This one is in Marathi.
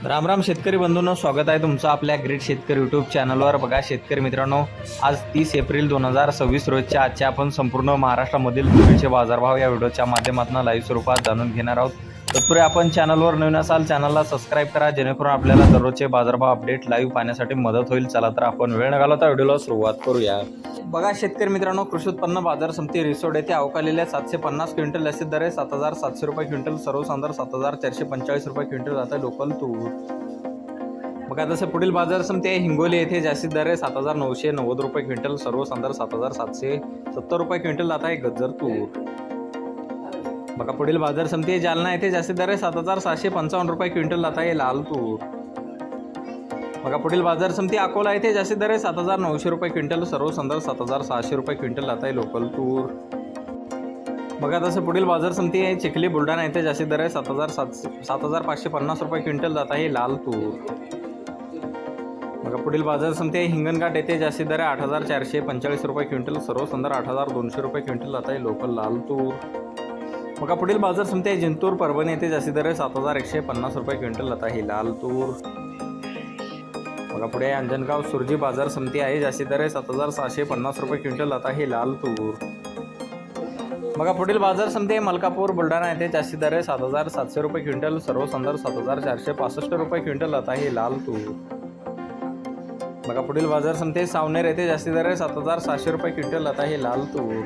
राम राम शेतकरी बंधूंनो, स्वागत आहे तुमचं आपल्या ग्रेट शेतकरी यूट्यूब चॅनलवर। बघा शेतकरी मित्रांनो, आज 30 एप्रिल 2026 रोजच्या आजच्या आपण संपूर्ण महाराष्ट्रामधील तुरीचे बाजारभाव या व्हिडिओच्या माध्यमातून लाईव्ह स्वरूपात जाणून घेणार आहोत। तत्पूर्वी आपण चॅनलवर नवीन असाल चॅनलला सबस्क्राईब करा, जेणेकरून आपल्याला दररोजचे बाजारभाव अपडेट लाईव्ह पाहण्यासाठी मदत होईल। चला तर आपण वेळ न घालवता व्हिडिओला सुरुवात करूया। बघा शेतकरी मित्रांनो, कृषी उत्पन्न बाजार समिती रिसोड येथे अवकालेल्या 750 क्विंटल लसीत दर 7,700 रुपये क्विंटल, सर्वसाधारण 7,445 रुपये क्विंटल जात आहे लोकल तूर। बघा तसं पुढील बाजार समिती आहे हिंगोली येथे जास्तीत दर 7,990 रुपये क्विंटल, सर्वसाधारण 7,770 रुपये क्विंटल जात आहे गज्जर तूर। बघा पुढील बाजार समिती आहे जालना येथे जास्तीत दर 7,755 रुपये क्विंटल जात आहे लाल तूर। बघा पुढील बाजार समिती अकोला येथे जास्तीत दर 7,900 रुपये क्विंटल, सर्वसाधारण 7,600 रुपये क्विंटल जात आहे लोकल तूर। बघा तसं पुढील बाजार समिती आहे चिखली बुलढाणा येथे जास्तीत दर 7,550 रुपये क्विंटल जात आहे लाल तूर। बघा पुढील बाजार समिती आहे हिंगणघाट येथे जास्तीत दर 8,445 रुपये क्विंटल, सर्वसाधारण 8,200 रुपये क्विंटल जात आहे लोकल लाल तूर। बघा पुढील बाजार समिती आहे जिंतूर परभणी येथे जास्तीत दर 7,150 रुपये क्विंटल जात आहे लाल तूर। बघा पुढे अंजनगाव सुरजी बाजार समिती आहे जास्तीत दर 7,750 रुपये क्विंटल जात आहे लाल तूर। बघा पुढील बाजार समिती आहे मलकापूर बुलढाणा येथे जास्तीत दर 7,700 रुपये क्विंटल, सर्वसाधारण 7,465 रुपये क्विंटल जात आहे लाल तूर। बघा पुढील बाजार समिती सावनेर येथे जास्तीत दर 7,700 रुपये क्विंटल जात आहे लाल तूर।